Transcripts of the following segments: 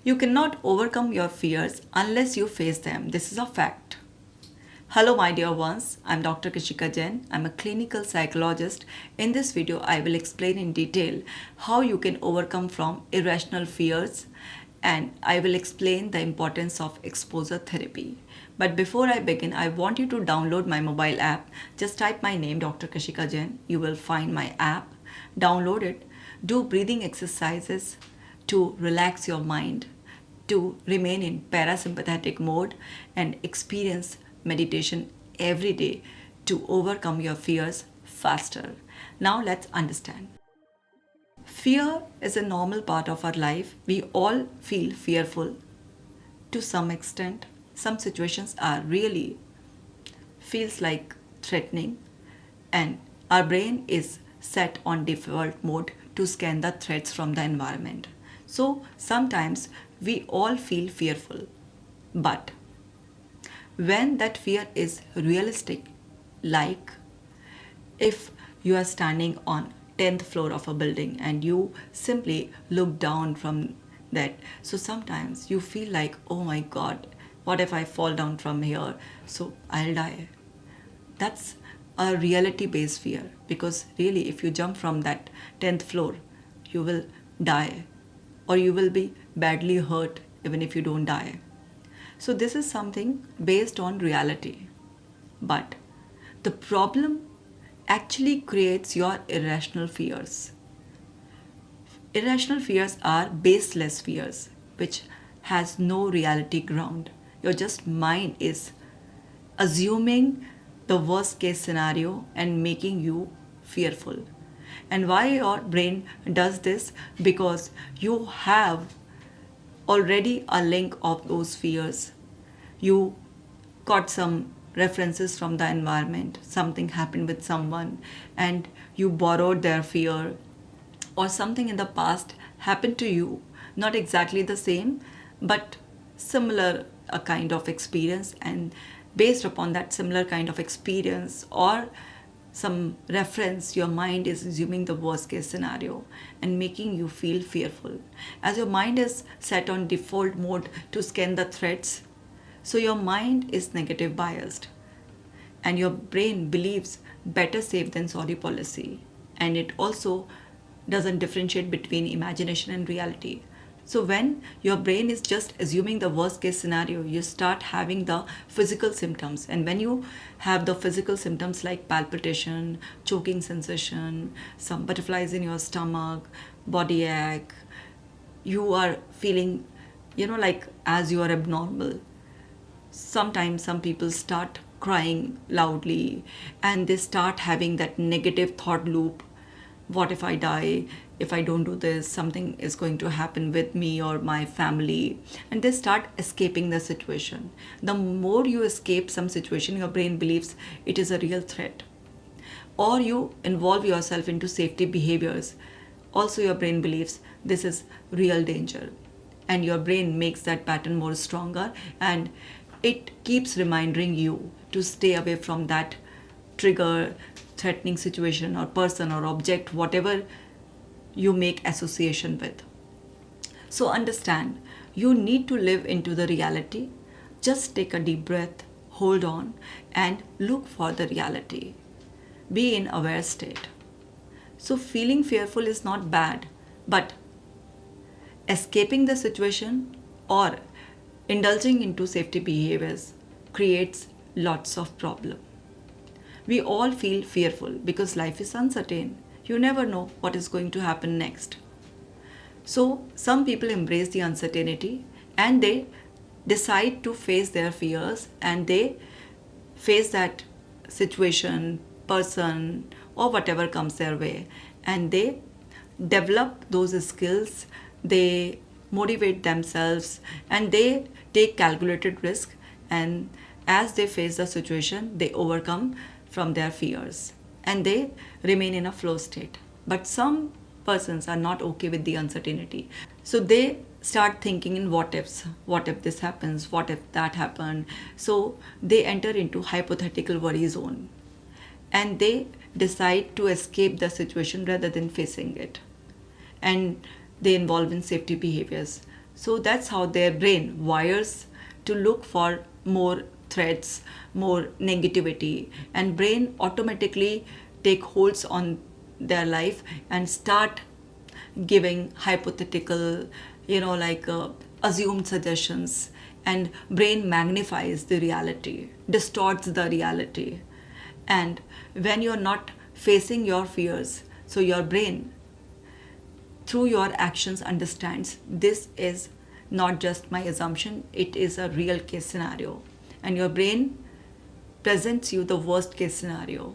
You cannot overcome your fears unless you face them. This is a fact. Hello, my dear ones. I'm Dr. Kashika Jain. I'm a clinical psychologist. In this video, I will explain in detail how you can overcome from irrational fears, and I will explain the importance of exposure therapy. But before I begin, I want you to download my mobile app. Just type my name, Dr. Kashika Jain. You will find my app. Download it. Do breathing exercises to relax your mind, to remain in parasympathetic mode, and experience meditation every day to overcome your fears faster. Now let's understand. Fear is a normal part of our life. We all feel fearful to some extent. Some situations are really feels like threatening, and our brain is set on default mode to scan the threats from the environment. So sometimes we all feel fearful, but when that fear is realistic, like if you are standing on 10th floor of a building and you simply look down from that, so sometimes you feel like, oh my god, what if I fall down from here, so I'll die. That's a reality based fear, because really if you jump from that 10th floor, you will die, or you will be badly hurt even if you don't die. So this is something based on reality. But the problem actually creates your irrational fears. Irrational fears are baseless fears, which has no reality ground. Your just mind is assuming the worst case scenario and making you fearful. And why your brain does this? Because you have already a link of those fears. You got some references from the environment, something happened with someone, and you borrowed their fear, or something in the past happened to you, not exactly the same, but similar a kind of experience, and based upon that similar kind of experience or some reference, your mind is assuming the worst case scenario and making you feel fearful. As your mind is set on default mode to scan the threats, so your mind is negative biased, and your brain believes better safe than sorry policy, and it also doesn't differentiate between imagination and reality. So when your brain is just assuming the worst case scenario, you start having the physical symptoms. And when you have the physical symptoms like palpitation, choking sensation, some butterflies in your stomach, body ache, you are feeling, like as you are abnormal. Sometimes some people start crying loudly, and they start having that negative thought loop. What if I die? If I don't do this, something is going to happen with me or my family. And they start escaping the situation. The more you escape some situation, your brain believes it is a real threat. Or you involve yourself into safety behaviors. Also, your brain believes this is real danger. And your brain makes that pattern more stronger, and it keeps reminding you to stay away from that trigger, threatening situation or person or object, whatever you make association with. So understand, you need to live into the reality. Just take a deep breath, hold on, and look for the reality. Be in aware state. So feeling fearful is not bad, but escaping the situation or indulging into safety behaviors creates lots of problem. We all feel fearful because life is uncertain. You never know what is going to happen next. So some people embrace the uncertainty and they decide to face their fears, and they face that situation, person, or whatever comes their way, and they develop those skills, they motivate themselves, and they take calculated risk, and as they face the situation, they overcome from their fears and they remain in a flow state. But some persons are not okay with the uncertainty, so they start thinking in what ifs. What if this happens? What if that happened? So they enter into hypothetical worry zone, and they decide to escape the situation rather than facing it, and they involve in safety behaviors. So that's how their brain wires to look for more threats, more negativity, and brain automatically take holds on their life and start giving hypothetical, assumed suggestions, and brain magnifies the reality, distorts the reality. And when you're not facing your fears, so your brain through your actions understands this is not just my assumption, it is a real case scenario. And your brain presents you the worst case scenario.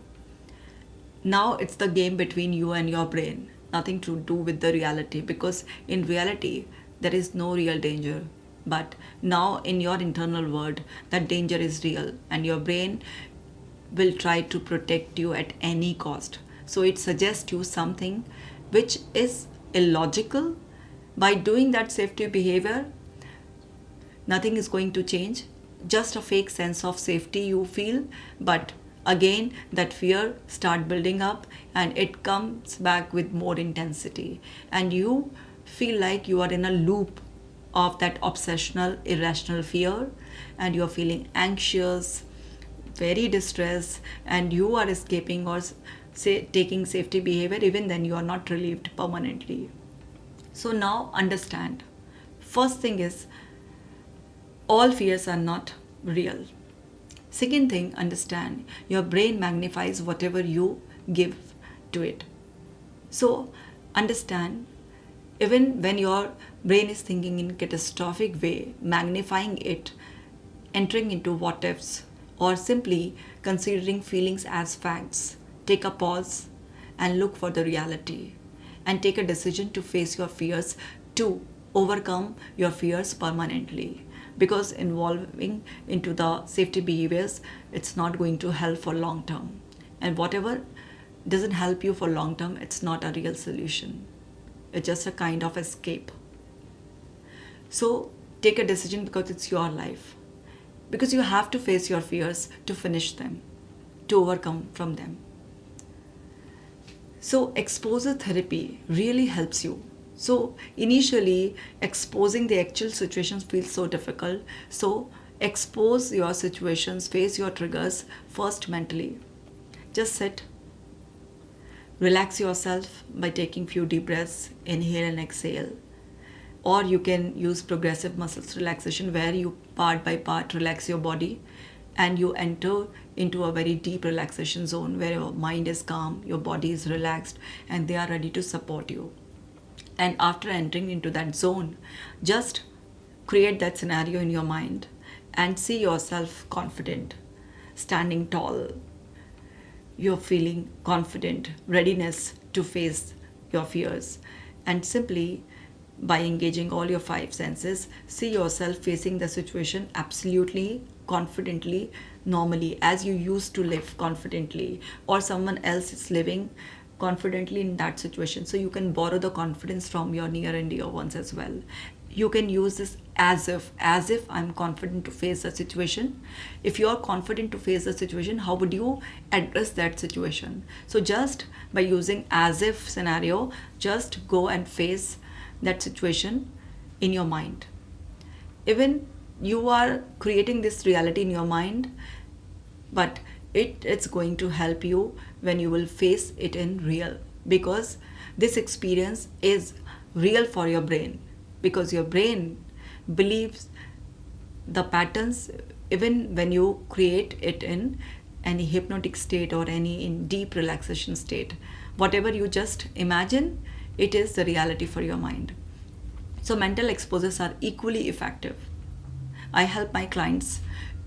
Now it's the game between you and your brain, nothing to do with the reality, because in reality there is no real danger. But now in your internal world, that danger is real, and your brain will try to protect you at any cost. So it suggests you something which is illogical. By doing that safety behavior, nothing is going to change, just a fake sense of safety you feel. But again that fear start building up, and it comes back with more intensity, and you feel like you are in a loop of that obsessional irrational fear, and you are feeling anxious, very distressed, and you are escaping or say taking safety behavior. Even then you are not relieved permanently. So now understand, first thing is, all fears are not real. Second thing, understand your brain magnifies whatever you give to it. So understand, even when your brain is thinking in catastrophic way, magnifying it, entering into what ifs, or simply considering feelings as facts, take a pause and look for the reality, and take a decision to face your fears, to overcome your fears permanently. Because involving into the safety behaviors, it's not going to help for long term, and whatever doesn't help you for long term, it's not a real solution, it's just a kind of escape. So take a decision, because it's your life, because you have to face your fears to finish them, to overcome from them. So exposure therapy really helps you. So initially exposing the actual situations feels so difficult. So expose your situations, face your triggers first mentally. Just sit, relax yourself by taking few deep breaths, inhale and exhale. Or you can use progressive muscles relaxation, where you part by part relax your body, and you enter into a very deep relaxation zone where your mind is calm, your body is relaxed, and they are ready to support you. And after entering into that zone, just create that scenario in your mind and see yourself confident, standing tall. You're feeling confident, readiness to face your fears. And simply by engaging all your five senses, see yourself facing the situation absolutely confidently, normally, as you used to live confidently, or someone else is living confidently in that situation. So you can borrow the confidence from your near and dear ones as well. You can use this as if I'm confident to face the situation. If you're confident to face the situation, how would you address that situation? So just by using as if scenario, just go and face that situation in your mind. Even you are creating this reality in your mind, but it's going to help you when you will face it in real, because this experience is real for your brain, because your brain believes the patterns even when you create it in any hypnotic state or any in deep relaxation state. Whatever you just imagine, it is the reality for your mind. So mental exposures are equally effective. I help my clients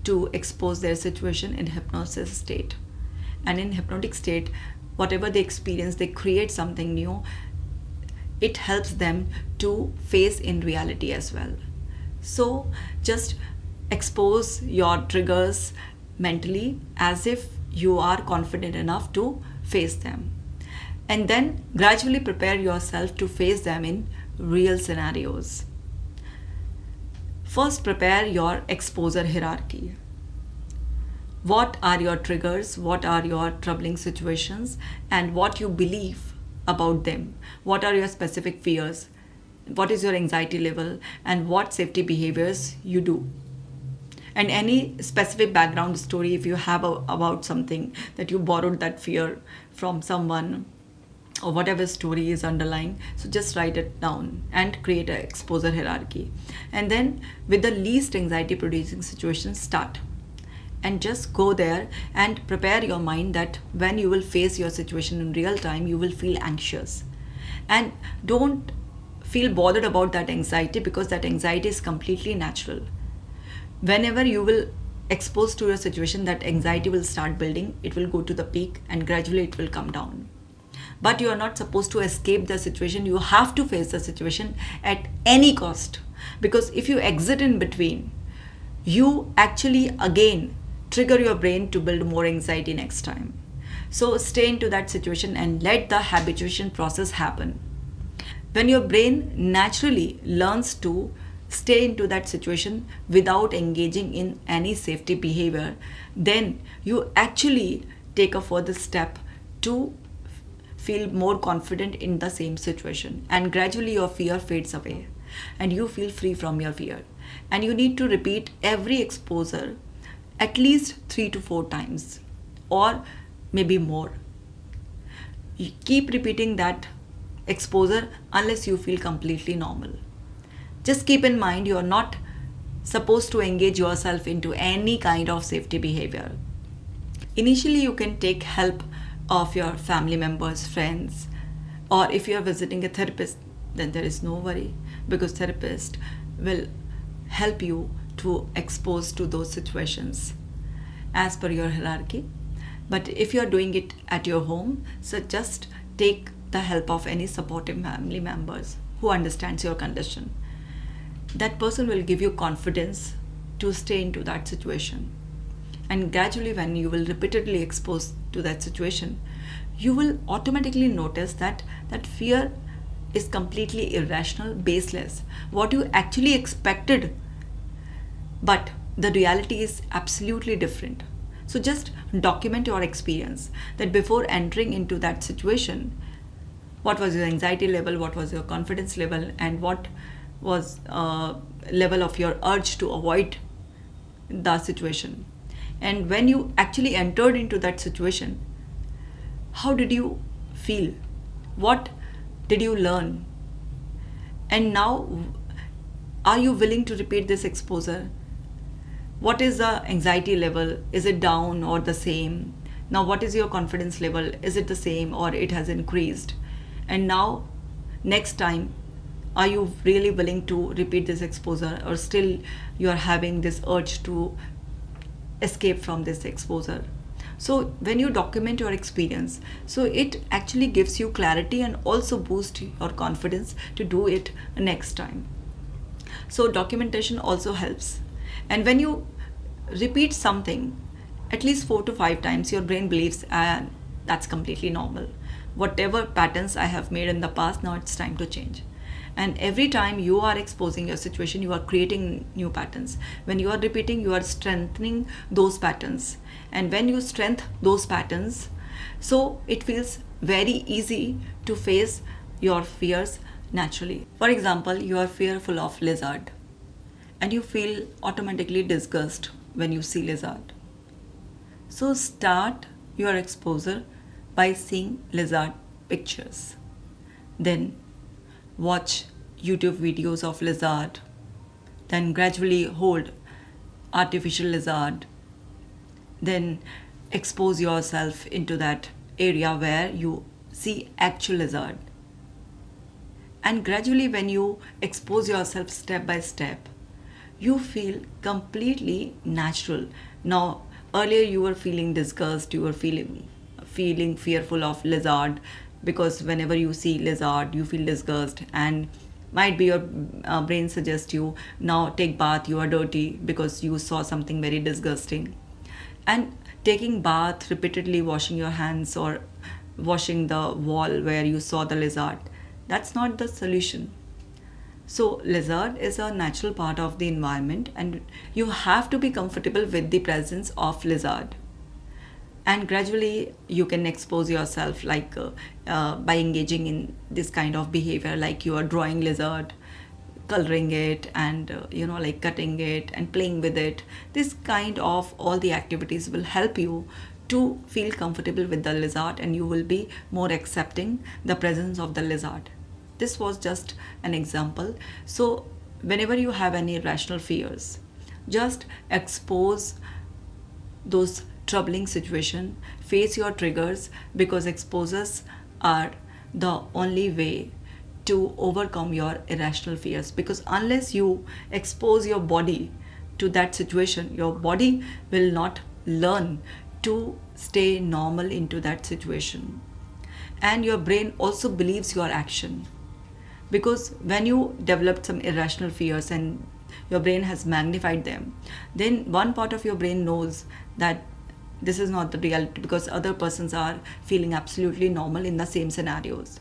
to expose their situation in hypnosis state. And in hypnotic state, whatever they experience, they create something new. It helps them to face in reality as well. So just expose your triggers mentally as if you are confident enough to face them. And then gradually prepare yourself to face them in real scenarios. First, prepare your exposure hierarchy. What are your triggers? What are your troubling situations? And what you believe about them? What are your specific fears? what is your anxiety level, and what safety behaviors you do, and any specific background story if you have about something that you borrowed that fear from someone, or whatever story is underlying. So just write it down and create an exposure hierarchy. And then with the least anxiety producing situation, start. And just go there and prepare your mind that when you will face your situation in real time, you will feel anxious. And don't feel bothered about that anxiety, because that anxiety is completely natural. Whenever you will expose to your situation, that anxiety will start building, it will go to the peak, and gradually it will come down. But you are not supposed to escape the situation. You have to face the situation at any cost, because if you exit in between, you actually again trigger your brain to build more anxiety next time. So stay into that situation and let the habituation process happen. When your brain naturally learns to stay into that situation without engaging in any safety behavior, then you actually take a further step to feel more confident in the same situation, and gradually your fear fades away and you feel free from your fear. And you need to repeat every exposure at least 3 to 4 times, or maybe more. You keep repeating that exposure unless you feel completely normal. Just keep in mind, you are not supposed to engage yourself into any kind of safety behavior. Initially, you can take help of your family members, friends, or if you are visiting a therapist, then there is no worry, because therapist will help you to expose to those situations as per your hierarchy. But if you are doing it at your home, so just take the help of any supportive family members who understands your condition. That person will give you confidence to stay into that situation. And gradually, when you will repeatedly expose to that situation, you will automatically notice that that fear is completely irrational, baseless, what you actually expected, but the reality is absolutely different. So just document your experience, that before entering into that situation, what was your anxiety level, what was your confidence level, and what was level of your urge to avoid the situation. And when you actually entered into that situation, how did you feel? What did you learn? And now, are you willing to repeat this exposure? What is the anxiety level? Is it down or the same? Now, what is your confidence level? Is it the same or it has increased? And now, next time, are you really willing to repeat this exposure, or still you are having this urge to escape from this exposure? So when you document your experience, so it actually gives you clarity and also boosts your confidence to do it next time. So documentation also helps. And when you repeat something at least 4 to 5 times, your brain believes, and that's completely normal. Whatever patterns I have made in the past, now it's time to change. And every time you are exposing your situation, you are creating new patterns. When you are repeating, you are strengthening those patterns. And when you strengthen those patterns, so it feels very easy to face your fears naturally. For example, you are fearful of lizard, and you feel automatically disgust when you see lizard. So start your exposure by seeing lizard pictures. Then watch YouTube videos of lizard. Then gradually hold artificial lizard. Then expose yourself into that area where you see actual lizard. And gradually, when you expose yourself step by step, you feel completely natural. Now, earlier you were feeling disgust, you were feeling fearful of lizard, because whenever you see lizard you feel disgust, and might be your brain suggests you, now take bath, you are dirty, because you saw something very disgusting. And taking bath repeatedly, washing your hands or washing the wall where you saw the lizard, that's not the solution. So lizard is a natural part of the environment, and you have to be comfortable with the presence of lizard. And gradually you can expose yourself, like by engaging in this kind of behavior, like you are drawing lizard, coloring it, and like cutting it and playing with it. This kind of all the activities will help you to feel comfortable with the lizard, and you will be more accepting the presence of the lizard. This was just an example. So whenever you have any irrational fears, just expose those troubling situation, face your triggers, because exposures are the only way to overcome your irrational fears. Because unless you expose your body to that situation, your body will not learn to stay normal into that situation. And your brain also believes your action, because when you develop some irrational fears and your brain has magnified them, then one part of your brain knows that this is not the reality, because other persons are feeling absolutely normal in the same scenarios.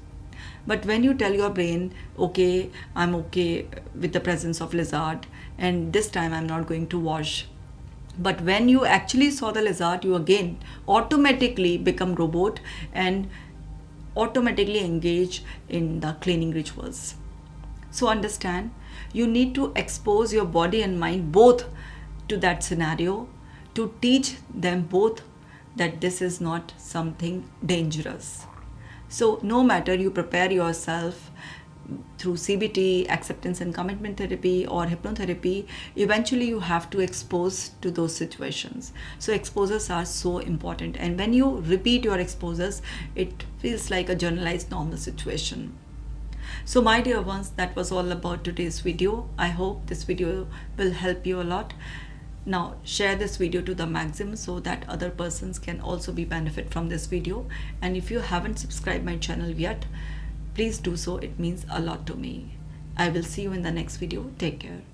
But when you tell your brain, okay, I'm okay with the presence of lizard, and this time I'm not going to wash, but when you actually saw the lizard, you again automatically become robot and automatically engage in the cleaning rituals. So understand, you need to expose your body and mind both to that scenario, to teach them both that this is not something dangerous. So no matter you prepare yourself through CBT, acceptance and commitment therapy, or hypnotherapy, eventually you have to expose to those situations. So exposures are so important, and when you repeat your exposures, it feels like a generalized normal situation. So my dear ones, that was all about today's video. I hope this video will help you a lot. Now share this video to the maximum so that other persons can also be benefit from this video. And if you haven't subscribed my channel yet, please do so. It means a lot to me. I will see you in the next video. Take care.